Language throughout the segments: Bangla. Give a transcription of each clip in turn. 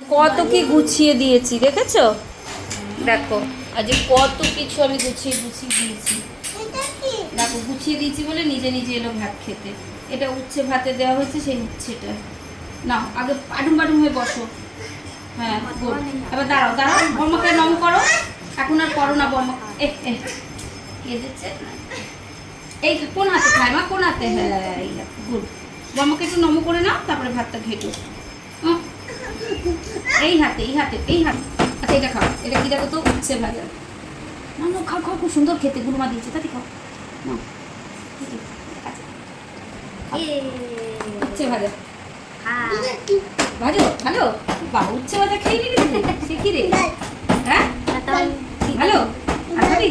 কত কি গুছিয়ে দিয়েছি দেখেছো? দেখো আজ কত কিছু আমি গুছিয়ে গুছিয়ে দিয়েছি। দেখো গুছিয়ে দিয়েছি বলে নিজে নিজে এলো ভাত খেতে। এটা উচ্ছে ভাতে দেওয়া হয়েছে, সেই উচ্ছেটা না আগে আডুম বাডুম হয়ে বসো। হ্যাঁ গুড। এবার দাঁড়াও দাঁড়াও, বর্মাকে নম করো। এখন আর করো না বর্মা। কে দিচ্ছে এই কোন হাতে খায় মা, কোন হাতে? হ্যাঁ গুড। বর্মাকে একটু নম করে নাও, তারপরে ভাতটা ঘেটো। এই হাতে এই হাতে এই হাতে। আচ্ছা এটা খাও, এটা কি দেখো তো, উচ্ছে ভাজা। না না খাও খাও, খুব সুন্দর খেতে, গুরুমা দিয়েছে, তাতে খাও না। উচ্ছে ভাজা ভালো ভালো, বাবা উচ্ছে ভাজা খেয়ে নিবি তুই? সে কি রে? হ্যাঁ ভালো। আর খাবি?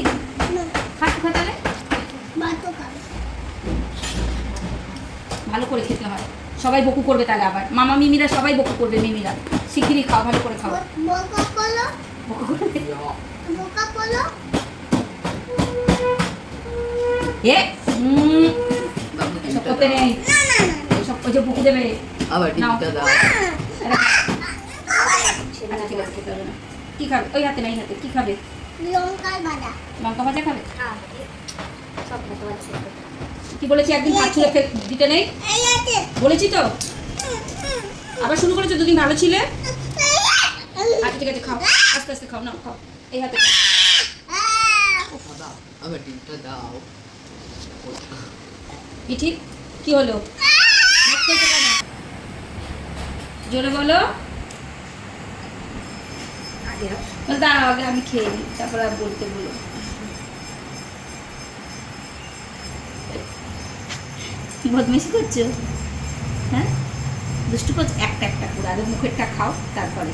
খা খা তাহলে। ভালো করে খেতে হয়, সবাই বকু করবে তাহলে আবার মামা মিমিরা সবাই বকু করবে। মিমিরা শিগগিরই খাও, ভালো করে খাও। এ সব করতে নেই, সব যে বকু দেবে আবার। আচ্ছা ঠিক আছে, খেতে হবে না। কি খাবে? ওই হাতে না এই হাতে কি খাবে? লঙ্কা ভাজা খাবে? কি বলেছি একদিন ভাত ছুঁড়ে দিতে নেই বলেছি তো, আবার শুরু করেছো। দুদিন ভালো ছিলে। আচ্ছা ঠিক আছে খাও, আস্তে আস্তে খাও, নাও খাও, এই হাতে খাও। পিঠি কি হলো? জোরে বলো। দাঁড়াও আগে আমি খেয়ে নিই, তারপর আর বলতে বলো। বদমাইশি করছো? হ্যাঁ দুষ্টু করছো, একটা একটা করে আগে মুখেরটা খাও তারপরে।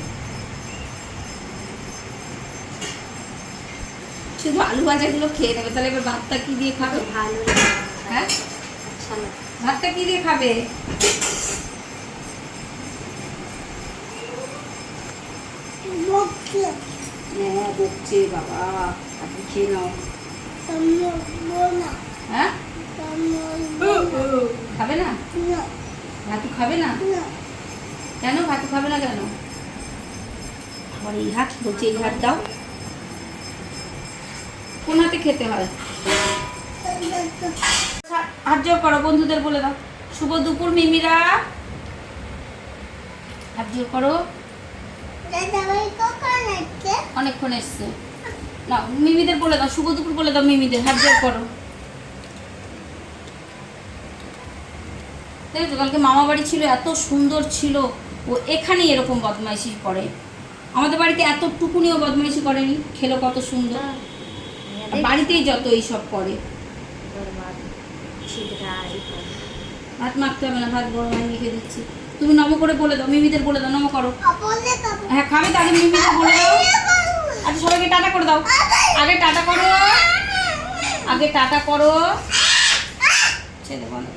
শুধু আলু ভাজাগুলো খেয়ে নেবে, তাহলে এবার ভাতটা কি দিয়ে খাবে? ভালো। হ্যাঁ ভাতটা কি দিয়ে খাবে? হ্যাঁ বকছে বাবা, আপনি খেয়ে নাও। হ্যাঁ খাবে না? ভাতু খাবে না কেন? ভাতু খাবে না কেন? আবার এই হাত বলছে, এই হাত দাও। কোন হাতে খেতে হয়? হাত জোর করো, বন্ধুদের বলে দাও শুভ দুপুর মিমিরা। হাত জোর করো। অনেকক্ষণ এসছে না, মিমিদের বলে দাও শুভ দুপুর বলে দাও, মিমিদের হাত জোর করো। দেখো কালকে মামা বাড়ি ছিল, এত সুন্দর ছিল। ও এখানেই এরকম বদমাইশি করে, আমাদের বাড়িতে এতটুকুনিও বদমাইশি করেনি। খেলো কত সুন্দর, বাড়িতেই যত এইসব করে। ভাত মাখতে হবে না, ভাত গরম আমি মেখে দিচ্ছি। তুমি নম করে বলে দাও, মিমিদের বলে দাও, নম করো। হ্যাঁ খাবে তো, আগে মিমিদের বলে দাও। আচ্ছা সবাইকে টাটা করে দাও, আগে টাটা করো, আগে টাটা করো। ছেলে বলো।